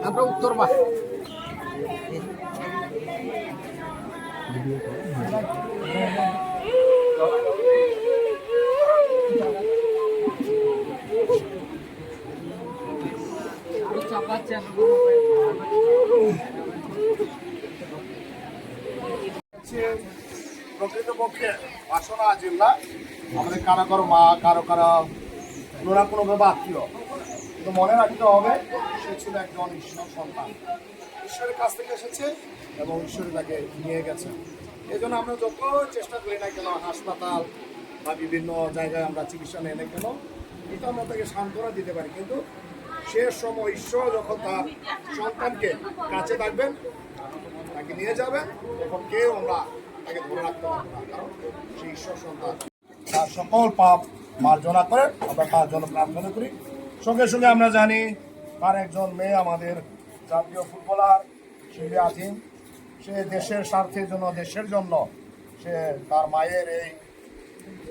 আমরা উত্তর বা প্রকৃতপক্ষে বাসনা জেলা আমাদের কারো কারো মা কারো কারো কোনো কোনোভাবে আত্মীয়, কিন্তু মনে রাখতে হবে সে ছিল একজন ঈশ্বর সন্তান, ঈশ্বরের কাছ থেকে এসেছে এবং ঈশ্বর তাকে নিয়ে গেছে। এই জন্য আমরা যত চেষ্টা করি না কেন, হাসপাতাল বা বিভিন্ন জায়গায় আমরা চিকিৎসা নেই না কেন, কিন্তু আমরা তাকে সান্ত্বনা দিতে পারি, কিন্তু শেষ সময় ঈশ্বর যখন তার সন্তানকে কাছে থাকবেন, তাকে নিয়ে যাবেন, তখন কেউ আমরা তাকে ধরে রাখতে পারবো না, কারণ সে ঈশ্বর সন্তান। তার সকল পাপ মার্জনা করে আমরা তার জন্য প্রার্থনা করি। সঙ্গে সঙ্গে আমরা জানি তার একজন মেয়ে আমাদের জাতীয় ফুটবলার শিল্পী আজিম, সে দেশের স্বার্থের জন্য, দেশের জন্য সে তার মায়ের এই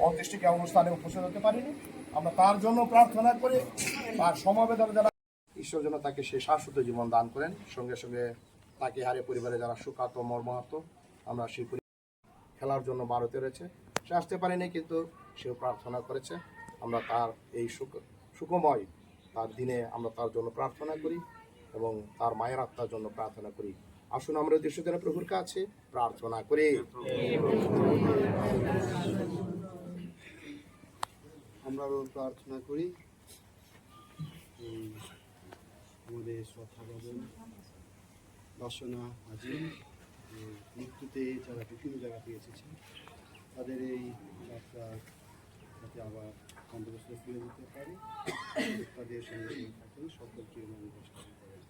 অন্ত্যেষ্টিক্রিয়া অনুষ্ঠানে উপস্থিত হতে পারেনি। আমরা তার জন্য প্রার্থনা করি, তার সমবেদনা যারা ঈশ্বর যেন তাকে সে শাশ্বত জীবন দান করেন। সঙ্গে সঙ্গে তাকে হারিয়ে পরিবারে যারা শোকাত মর্মাহত, আমরা সেই খেলার জন্য ভারতে রয়েছে, সে আসতে পারেনি, কিন্তু সেও প্রার্থনা করেছে। আমরা তার এই সুখময় তার দিনে আমরা তার জন্য প্রার্থনা করি এবং তার মায়ের আত্মার জন্য প্রার্থনা করি। আসুন আমরা উদ্দেশ্য যেন প্রভুর কাছে প্রার্থনা করি। আমরাও প্রার্থনা করি আমাদের শ্রদ্ধাভাজন বাসনা আজিম মৃত্যুতে যারা বিভিন্ন জায়গা থেকে এসেছেন, তাদের এই যাত্রা যাতে আবার বন্দোবস্ত ফিরে যেতে পারে, তাদের সঙ্গে থাকেন, সকলকে মানুষ করেন।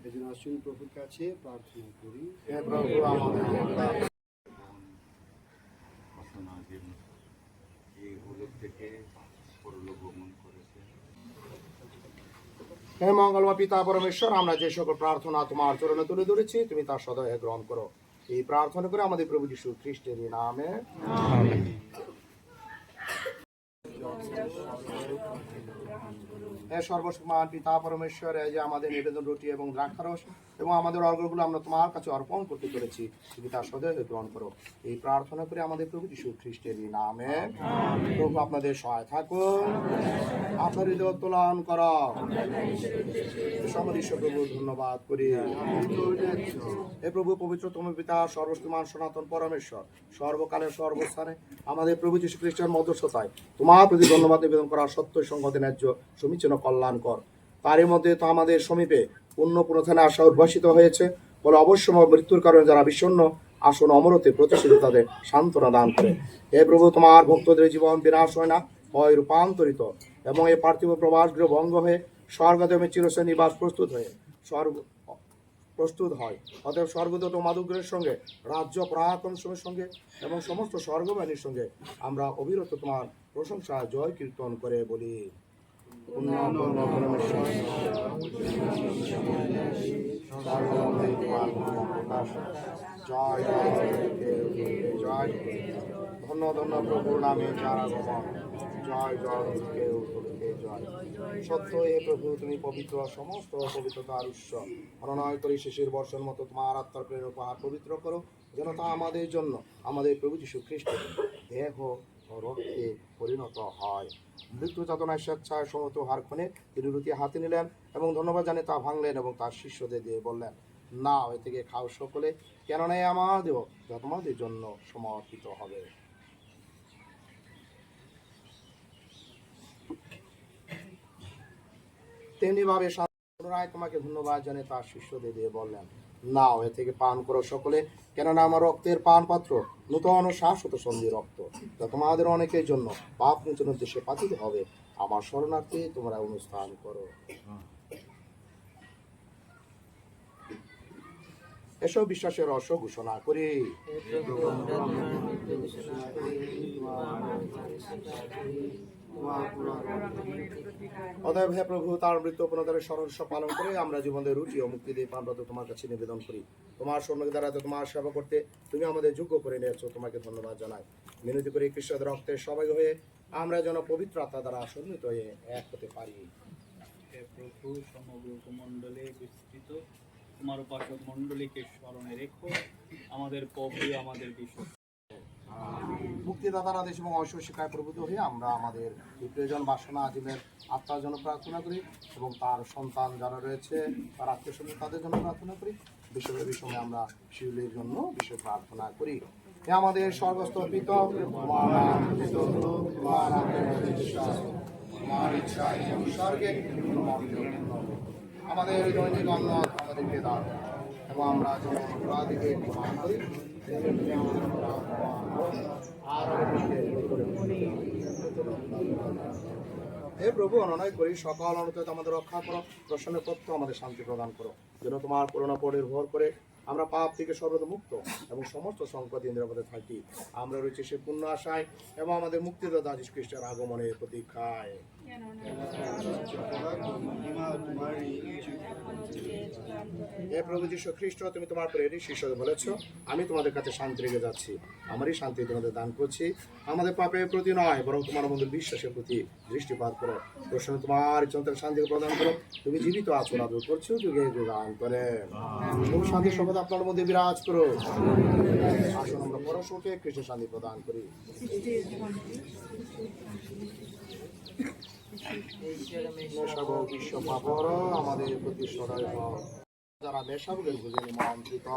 এই জন্য আসুন প্রভুর কাছে প্রার্থনা করি। হে মঙ্গলময় পিতা পরমেশ্বর, আমরা যে সকল প্রার্থনা তোমার চরণে তুলে ধরেছি, তুমি তার সদয় গ্রহণ করো। এই প্রার্থনা করে আমাদের প্রভু যীশু খ্রিস্টের নামে আমেন। হে সর্বশক্তিমান পিতা পরমেশ্বর, এই যে আমাদের নিবেদন রুটি এবং দ্রাক্ষারস এবং আমাদের অর্ঘ্যগুলো আমরা তোমার কাছে অর্পণ করতে চলেছি, তুমি তার সদয় গ্রহণ করো। এই প্রার্থনা করে আমাদের প্রভু যীশু খ্রিস্টের নামে। প্রভু আপনাদের সহায় থাকুন, আপনার হৃদয় উত্তোলন করো। সমদৃশ্য প্রভু ধন্যবাদ করি। হে প্রভু পবিত্রতম পিতা সর্বশক্তিমান সনাতন পরমেশ্বর, সর্বকালের সর্বস্থানে আমাদের প্রভু যীশু খ্রিস্টের মধ্যস্থতায় তোমার প্রতি ধন্যবাদ নিবেদন করার সত্য সংগতে ন্যায্য সমীচীন কল্যাণকর। তারই মধ্যে তো আমাদের সমীপে পুণ্য পুনথানে আশা উদ্ভাসিত হয়েছে বলে অবশ্যই মৃত্যুর কারণে যারা বিষণ্ণ আসন অমরতে প্রতিষ্ঠিত, তাদের সান্ত্বনা দান করে। হে প্রভু, তোমার ভক্তদের জীবন বিনাশ হয় না, হয় রূপান্তরিত, এবং এই পার্থিব প্রবাস গৃহ ভঙ্গ হয়ে স্বর্গদেবে চিরস্থায়ী নিবাস প্রস্তুত হয়। অতএব স্বর্গদূত মাধুগ্রের সঙ্গে রাজ্য পরাক্রম সঙ্গে এবং সমস্ত স্বর্গবাহিনীর সঙ্গে আমরা অবিরত তোমার প্রশংসা জয় কীর্তন করে বলি। জয় জয় ধন্য ধন্য প্রভুর নামে যারা গমন, জয় জয় জয়। সত্য হে প্রভু, তুমি পবিত্র, সমস্ত পবিত্রতার উৎস। মনোনয় করি শিশির বর্ষণ মতো তোমার আত্মার প্রেরণ উপহার পবিত্র করো, যেন তা আমাদের জন্য আমাদের প্রভু যীশু খ্রিস্টের দেহ ও রক্তে পরিণত হয়। মৃত্যু যাতনায় স্বেচ্ছায় সমস্ত হার ক্ষণে তিনি রুটি হাতে নিলেন এবং ধন্যবাদ জানিয়ে তা ভাঙলেন এবং তার শিষ্যদের দিয়ে বললেন, না, এ থেকে খাও সকলে, কেননা আমার দেহ যা তোমাদের জন্য সমর্পিত হবে। তেমনি ভাবে পুনরায় তোমাকে ধন্যবাদ জানিয়ে তার শিষ্যদের দিয়ে বললেন, নাও, এ থেকে পান করো সকলে, কেননা আমার রক্তের পান পাত্র নূতন ও শাশ্বত সন্ধি রক্ত, যা তোমাদের অনেকের জন্য পাপ মোচনের উদ্দেশ্যে পাতিত হবে। আমার শরণার্থে তোমরা অনুষ্ঠান করো। এসব বিশ্বাসের রহস্য ঘোষণা করি। অতএব হে প্রভু, তার মৃত্যু পুনরুদ্ধারের স্মরণ পালন করে আমরা জীবনের রুচি ও মুক্তি দিয়ে পানরত তোমার কাছে নিবেদন করি। তোমার স্বর্ণকে দ্বারা তোমার সেবা করতে তুমি আমাদের যোগ্য করে নিয়েছো, তোমাকে ধন্যবাদ জানাই। মিনতি করি খ্রিস্টের রক্তের সবাই হয়ে আমরা যেন পবিত্র আত্মা দ্বারা সম্মিলিত হয়ে এক হতে পারি। হে প্রভু, সমগ্র মণ্ডলে বিস্তৃত তোমার উপাসক মণ্ডলীকে স্মরণে রেখো, আমাদের প্রভু আমাদের বিশ্ব মুক্তিদাতার আদেশ এবং ঐশ্বর শিক্ষায় প্রভূত হয়ে আমরা আমাদের প্রিয়জন বাসনা আজিমের আত্মার জন্য প্রার্থনা করি এবং তার সন্তান যারা রয়েছে তার আত্মীয় স্বজন তাদের জন্য প্রার্থনা করি। বিশ্বব্যাপী সময় আমরা শিউলির জন্য বিশেষ প্রার্থনা করি। হে আমাদের স্বর্গস্থ পিতা, তোমার নাম পূজিত হোক, তোমার নামের প্রতিষ্ঠা হোক, তোমার ইচ্ছা যেমন স্বর্গে আমাদের দৈনিক অন্ন আমাদেরকে দাও এবং আমরা যেমন অপরাধীকে ক্ষমা করি হে প্রভু, অনুনয় করি সকল অনুতত আমাদের রক্ষা করো, প্রসন্ন তত্ত্ব আমাদের শান্তি প্রদান করো, যেন তোমার করুণা উপর নির্ভর করে আমরা পাপ থেকে সর্বদা মুক্ত এবং সমস্ত সংকট নিরাপদে থাকি। আমরা রয়েছে সে পূর্ণ আশায় এবং আমাদের মুক্তিদাতা যীশু খ্রিস্টের আগমনের প্রতীক্ষায়। হে প্রভু যীশু খ্রিস্ট, তুমি তোমার প্রেরিত শিষ্যদের বলেছ, আমি তোমাদের কাছে শান্তি রেখে যাচ্ছি, আমারই শান্তি তোমাদের দান করছি। আমাদের পাপের প্রতি নয়, বরং তোমার আমাদের বিশ্বাসের প্রতি দৃষ্টিপাত করো। প্রশ্ন তোমার চন্দ্রের শান্তিকে প্রদান করো। তুমি জীবিত আছো, রাজু করছো যুগে যুগান্তরে। তুমি শান্তি সম্পদ আপনার মধ্যে বিরাজ করো। আসুন আমরা পরস্পরকে খ্রিস্টের শান্তি প্রদান করি। বিশ্ব পাপর আমাদের প্রতি সদয় হও। যারা নেশাভোগের ভোজনে নিমন্ত্রিত,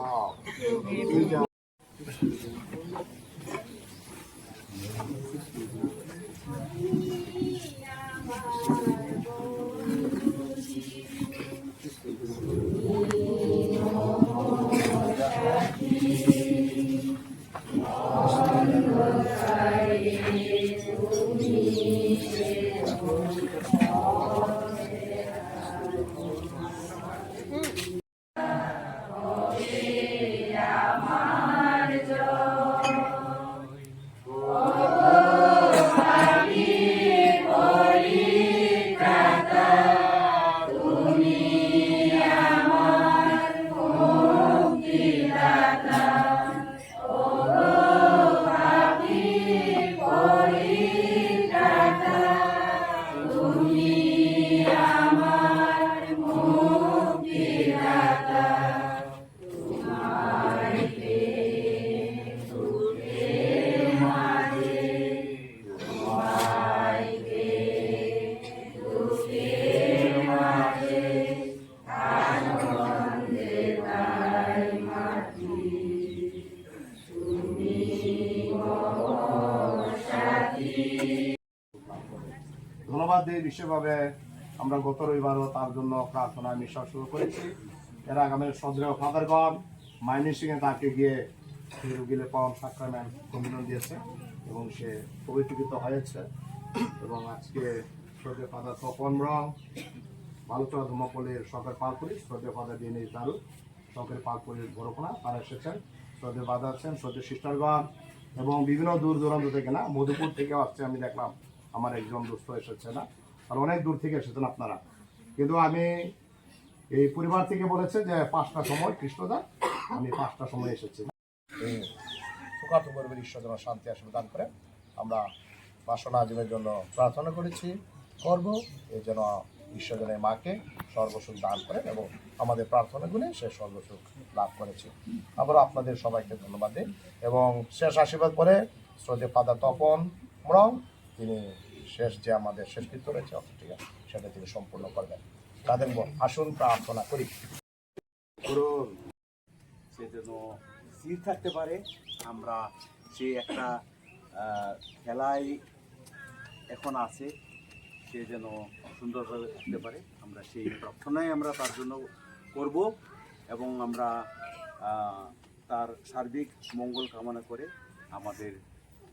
ধন্যবাদ দিই বিশেষভাবে আমরা গত রবিবারও তার জন্য প্রার্থনা মিশা শুরু করেছি। এর আগামী শ্রদ্ধেয় ফাদারগণ মাইনিসিংয়ে তাকে গিয়ে রুগীলে পাওয়ার সাক্রামেন্ট কমিশন দিয়েছে এবং সে পবিত্রীকৃত হয়েছে। এবং আজকে শ্রদ্ধেয় ফাদার তপন রং, বালুচড়া ধর্মপল্লীর সরকার পালপুলি, শ্রদ্ধেয় ফাদার দিনেশ দারু, সরকারি পালপুলির বড়কোনা, তারা এসেছেন। শ্রদ্ধেয় বাদা আছেন, শ্রদ্ধেয় সিস্টারগণ এবং বিভিন্ন দূর দূরান্ত থেকে, না মধুপুর থেকেও আসছে, আমি দেখলাম আমার একজন দোস্ত এসেছে, না আর অনেক দূর থেকে এসেছেন আপনারা। কিন্তু আমি এই পরিবার থেকে বলেছে যে 5টার সময় খ্রিস্টদা, আমি 5টার সময় এসেছি। সুখার্থ পরিবার ঈশ্বর যেন শান্তি আসলে দান করে। আমরা বাসনা আজমের জন্য প্রার্থনা করেছি, করব এই যেন ঈশ্বর যেন মাকে সর্বসুখ দান করেন এবং আমাদের প্রার্থনাগুলি সে সর্বসুখ লাভ করেছে। আবার আপনাদের সবাইকে ধন্যবাদ দিই এবং শেষ আশীর্বাদ করে শ্রদ্ধেয় ফাদার তপন রং, তিনি শেষ যে আমাদের শেষকৃত্য রয়েছে অর্থটিকা সেটা তিনি সম্পূর্ণ করবেন। তাদের আসুন প্রার্থনা করি। করুন সে যেন স্থির থাকতে পারে। আমরা সে একটা খেলায় এখন আছে, সে যেন সুন্দরভাবে থাকতে পারে। আমরা সেই প্রার্থনাই আমরা তার জন্য করব এবং আমরা তার সার্বিক মঙ্গল কামনা করে আমাদের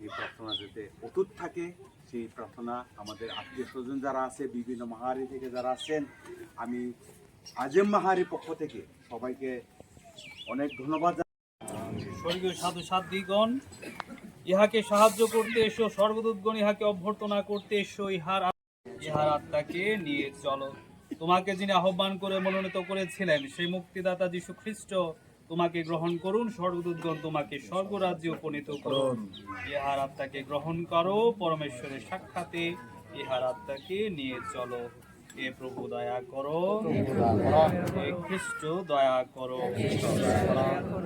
এই প্রার্থনা যাতে অটুট থাকে, সেই প্রার্থনা আমাদের আত্মীয় স্বজন যারা আছে, বিভিন্ন মাহারি থেকে যারা আছেন, আমি আজেম মাহারির পক্ষ থেকে সবাইকে অনেক ধন্যবাদ। স্বর্গীয় সাধু সাধ্বীগণ, ইহাকে সাহায্য করতে এসো, স্বর্গদূতগণ ইহাকে অভ্যর্থনা করতে এসো, ইহার আত্মাকে নিয়ে চলো। তোমাকে যিনি আহ্বান করে মনোনীত করেছিলেন সেই মুক্তিদাতা যীশু খ্রিস্ট তোমাকে গ্রহণ করুন, স্বর্গদূতগণ তোমাকে স্বর্গরাজ্যে উপনীত করুন। ইহার আত্মাকে গ্রহণ করো, পরমেশ্বরের সাক্ষাতে ইহার আত্মাকে নিয়ে চলো। হে প্রভু দয়া করো, হে খ্রিস্ট দয়া করো।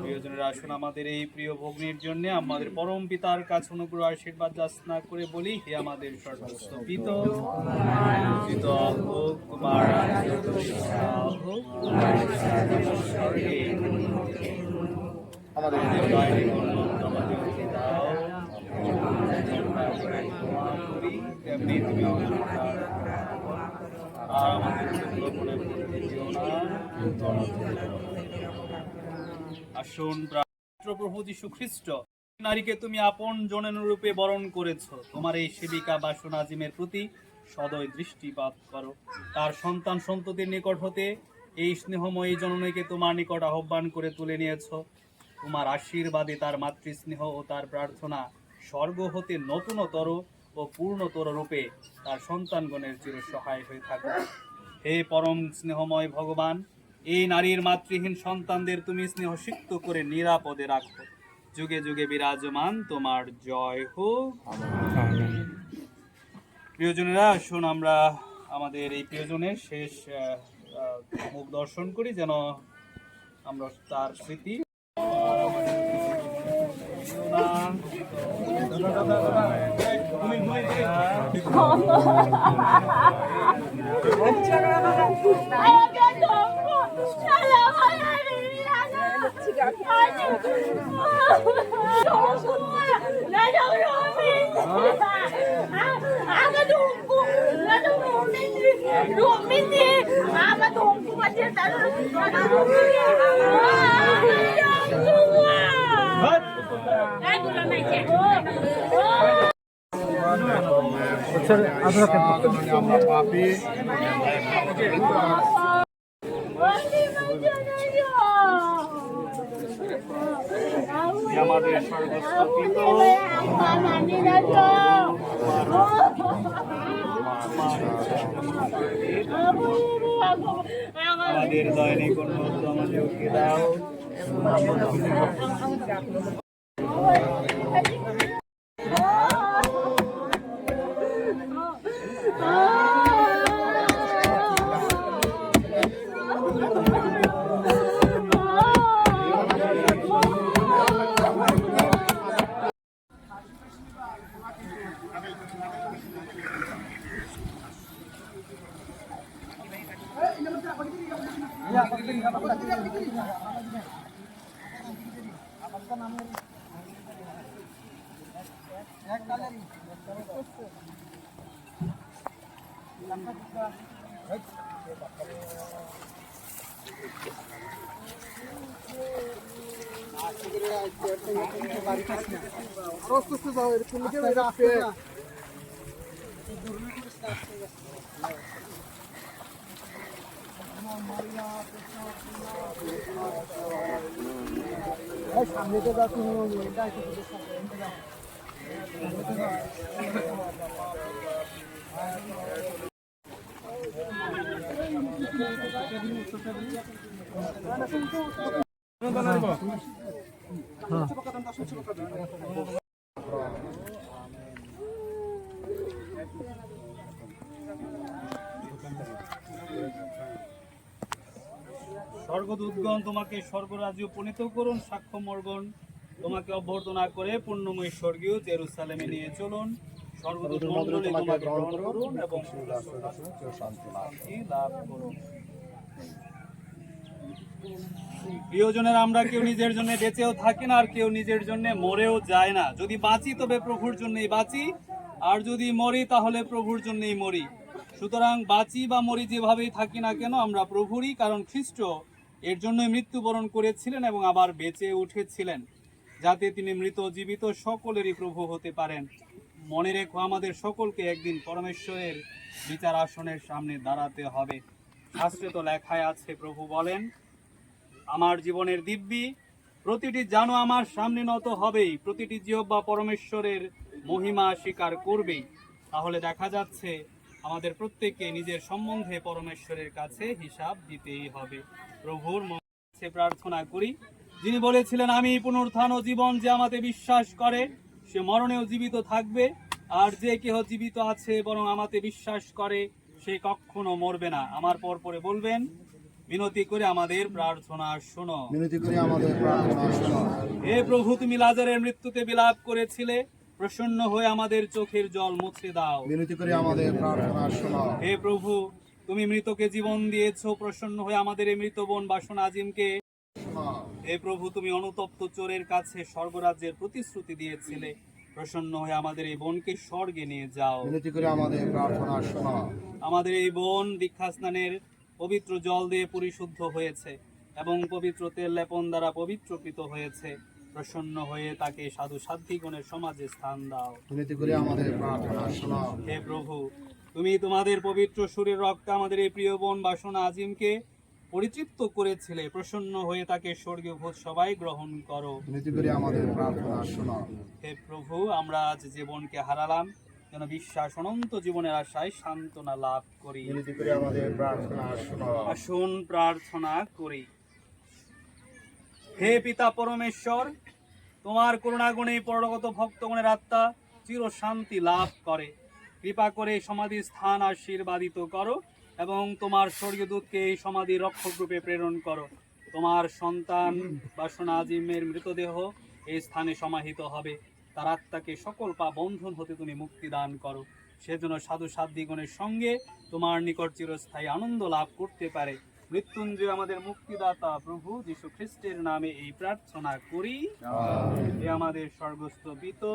প্রিয়জনেরা, আসুন আমাদের এই প্রিয় ভগ্নীর জন্য আমাদের পরম পিতার কাছে অনুগ্রহ আশীর্বাদ যাচনা করে বলি, হে আমাদের সর্বস্ব পিত, পূজিত হোক তোমার রাজ্য, ইচ্ছা হোক স্বর্গে। আমাদের দয়ায় উন্নত আমাদেরকে দাও, আমরা ক্ষমা করি, তেমনি তুমি আমাদের আর আমাদের প্রলোভনে পড়তে দিও না। আসুন প্রভু যীশু খ্রিস্ট, নারীকে তুমি আপন জনরূপে বরণ করেছ, তোমার এই সেবিকা বাসনা আজিমের প্রতি সদয় দৃষ্টিপাত করো। তার সন্তান সন্ততির নিকট হতে এই স্নেহময়ী জননীকে তোমার নিকট আহ্বান করে তুলে নিয়েছ। তোমার আশীর্বাদে তার মাতৃস্নেহ ও তার প্রার্থনা স্বর্গ হতে নতুনতর ও পূর্ণতর রূপে তার সন্তানগণের চির সহায় হয়ে থাকে। হে পরম স্নেহময় ভগবান, এই নারীর মাতৃহীন সন্তানদের তুমি স্নেহসিক্ত করে নিরাপদে রাখো। যুগে যুগে বিরাজমান তোমার জয় হোক। প্রিয়জনেরা, আসুন আমরা আমাদের এই প্রিয়জনের শেষ মুখ দর্শন করি, যেন আমরা তার স্মৃতি আমরা পাপী, আমাদের সর্বস্ব পিত, আমাদের দৈনিক অন্ন আমাদেরকে দাও। স্বর্গদূতগণ তোমাকে স্বর্গরাজ্যে উপনীত করুন, সাক্ষ্যমর্গণ তোমাকে অভ্যর্থনা করে পুণ্যময় স্বর্গীয় জেরুসালেমে নিয়ে চলুন। স্বর্গদূত মণ্ডলী তোমাকে গ্রহণ করুন এবং শান্তি লাভ করুন। প্রিয়জনের, আমরা কেউ নিজের জন্য বেঁচেও থাকি না, আর কেউ নিজের জন্য মরেও যায় না। যদি বাঁচি তবে প্রভুর জন্যই বাঁচি, আর যদি মরি তাহলে প্রভুর জন্যই মরি। সুতরাং বাঁচি বা মরি যেভাবেই থাকি না কেন, আমরা প্রভুরই, কারণ খ্রিস্ট এর জন্যই মৃত্যুবরণ করেছিলেন এবং আবার বেঁচে উঠেছিলেন, যাতে তিনি মৃত জীবিত সকলেরই প্রভু হতে পারেন। মনে রেখো, আমাদের সকলকে একদিন পরমেশ্বরের বিচার আসনের সামনে দাঁড়াতে হবে। শাস্ত্রে তো লেখায় আছে, প্রভু বলেন, আমার জীবনের দিব্যি প্রতিটি জানো আমার সামনে নত হবেই, প্রতিটি জিহ্বা পরমেশ্বরের মহিমা স্বীকার করবেই। তাহলে দেখা যাচ্ছে আমাদের প্রত্যেককে নিজের সম্বন্ধে পরমেশ্বরের কাছে হিসাব দিতেই হবে। প্রভুর কাছে প্রার্থনা করি, যিনি বলেছিলেন, আমি পুনরুত্থান ও জীবন, যে আমাতে বিশ্বাস করে সে মরণেও জীবিত থাকবে, আর যে কেহ জীবিত আছে বরং আমাতে বিশ্বাস করে সে কখনো মরবে না। আমার পর পরে বলবেন, বিনতি করে আমাদের প্রার্থনা শোনো। বিনতি করি আমাদের প্রার্থনা শোনো। হে প্রভু, তুমি লাজারের মৃত্যুতে বিলাপ করেছিলে, প্রসন্ন হয়ে আমাদের চোখের জল মুছে দাও। বিনতি করি আমাদের প্রার্থনা শোনো। হে প্রভু, তুমি মৃতকে জীবন দিয়েছো, প্রসন্ন হয়ে আমাদের এই মৃত বোন বাসন আজিমকে। হে প্রভু, তুমি অনুতপ্ত চোরের কাছে স্বর্গরাজ্যের প্রতিশ্রুতি দিয়েছিলে, প্রসন্ন হয়ে আমাদের এই বোনকে স্বর্গে নিয়ে যাও। বিনতি করি আমাদের প্রার্থনা শোনো। আমাদের এই বোন দীক্ষা স্নানের পবিত্র জল দিয়ে পরিশুদ্ধ হয়েছে এবং পবিত্র তেল লেপন দ্বারা পবিত্রকৃত হয়েছে, প্রসন্ন হয়ে তাকে সাধু সাধ্বীগণের সমাজে স্থান দাও। বিনতি করি আমাদের প্রার্থনা শোনো। হে প্রভু, তুমি তোমাদের পবিত্র শরীর রক্তে আমাদের এই প্রিয় বোন বাসনা আজিমকে পরিতৃপ্ত করেছিলে, প্রসন্ন হয়ে তাকে স্বর্গীয় ভোজ সবাই গ্রহণ করো। বিনতি করি আমাদের প্রার্থনা শোনো। হে প্রভু, আমরা আজ যে বোনকে হারালাম, যেন বিশ্বাস অনন্ত জীবনের আশায় সান্ত্বনা লাভ করি। বিনতি করি আমাদের প্রার্থনা শোনো। আসুন প্রার্থনা করি। হে পিতা পরমেশ্বর, তোমার করুণাগুণে পরলোকগত ভক্তগণের আত্মা চির শান্তি লাভ করে, কৃপা করে সমাধি স্থান আশীর্বাদিত করো এবং তোমার স্বর্গীয় দূতকে এই সমাধি রক্ষক রূপে প্রেরণ করো। তোমার সন্তান বাসনা আজিমের মৃতদেহ এই স্থানে সমাহিত হবে, তার আত্মাকে সকল পা বন্ধন হতে তুমি মুক্তি দান করো, সেজন্য সাধু সাধ্বীগণের সঙ্গে তোমার নিকট চিরস্থায়ী আনন্দ লাভ করতে পারে। মৃত্যুঞ্জয় আমাদের মুক্তিদাতা প্রভু যীশু খ্রিস্টের নামে এই প্রার্থনা করি। হে আমাদের স্বর্গস্থ পিতা,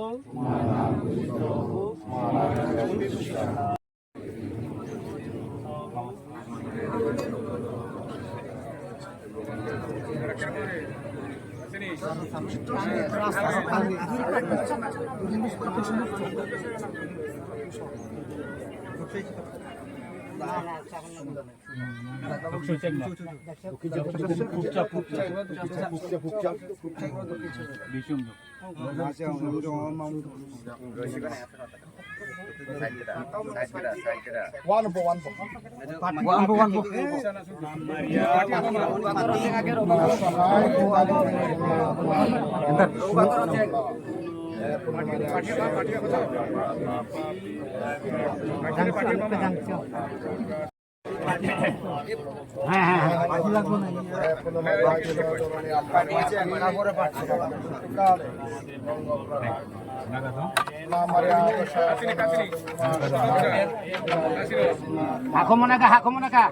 হাকমনাকা হাকমনাকা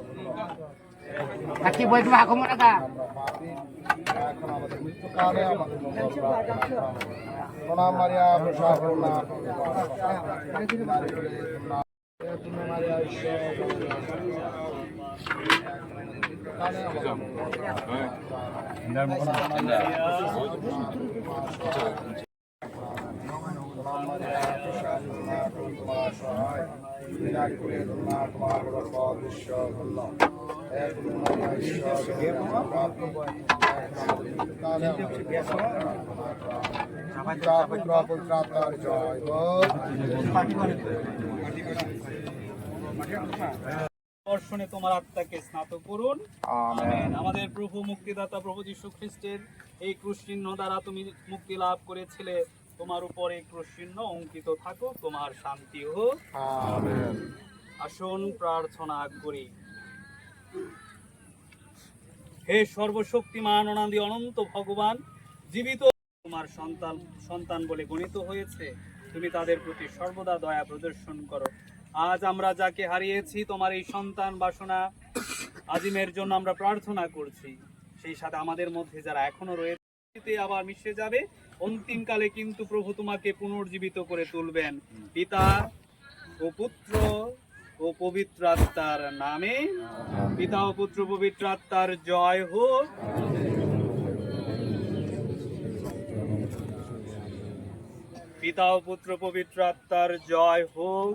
হাকি বই তুমি হাকমনাকা এখন আমাদের মৃত্যুকালে আমাদের প্রণাম মারিয়া প্রসাদ দর্শনে তোমার আত্মাকে স্নাত করুন। আমেন। আমাদের প্রভু মুক্তিদাতা প্রভু যীশু খ্রিস্টের এই ক্রুশ চিহ্ন দ্বারা তুমি মুক্তি লাভ করেছিলে, তোমার উপরে ক্রুশ চিহ্ন অঙ্কিত থাকুক, তোমার শান্তি হোক। আমেন। আসুন প্রার্থনা করি। হে সর্বশক্তিমান অনাদি অনন্ত ভগবান, জীবিত তোমার সন্তান বলে গণিত হয়েছে, তুমি তাদের প্রতি সর্বদা দয়া প্রদর্শন করো। আজ আমরা যাকে হারিয়েছি তোমার এই সন্তান বাসনা আজিমের জন্য আমরা প্রার্থনা করছি, সেই সাথে আমাদের মধ্যে যারা এখনো রয়েছে আবার মিশে যাবে, অন্তিমকালে কিন্তু প্রভু তোমাকে পুনর্জীবিত করে তুলবেন। পিতা ও পুত্র ও পবিত্র আত্মার নামে। পিতা ও পুত্র পবিত্র আত্মার জয় হোক। পিতা ও পুত্র পবিত্র আত্মার জয় হোক।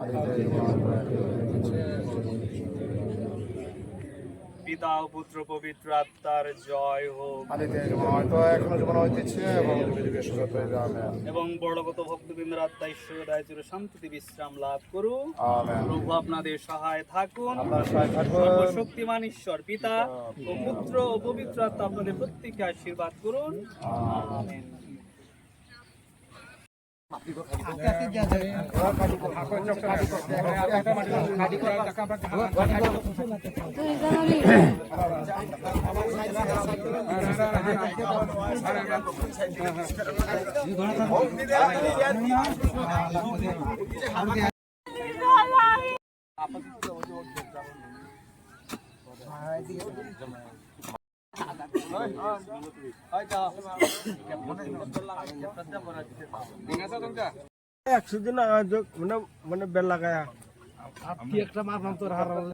পিতা ও পুত্র পবিত্র আত্মার জয় হোক। আদিতে যেমন হয়তো এখনো যেমন হইতেছে এবং যুগে যুগে সুযোগ হয়ে যাবে। এবং বড়গত ভক্তবৃন্দের আত্মা ঈশ্বরের দয়ায় চির শান্তিতে বিশ্রাম লাভ করুন। আমেন। প্রভু আপনাদের সহায় থাকুন। আপনার সহায় থাকুন। সর্বশক্তিমান ঈশ্বর পিতা ও পুত্র ও পবিত্র আত্মা আপনাদের প্রত্যেককে আশীর্বাদ করুন। আমেন। একশো দিন মানে বেলা গায়া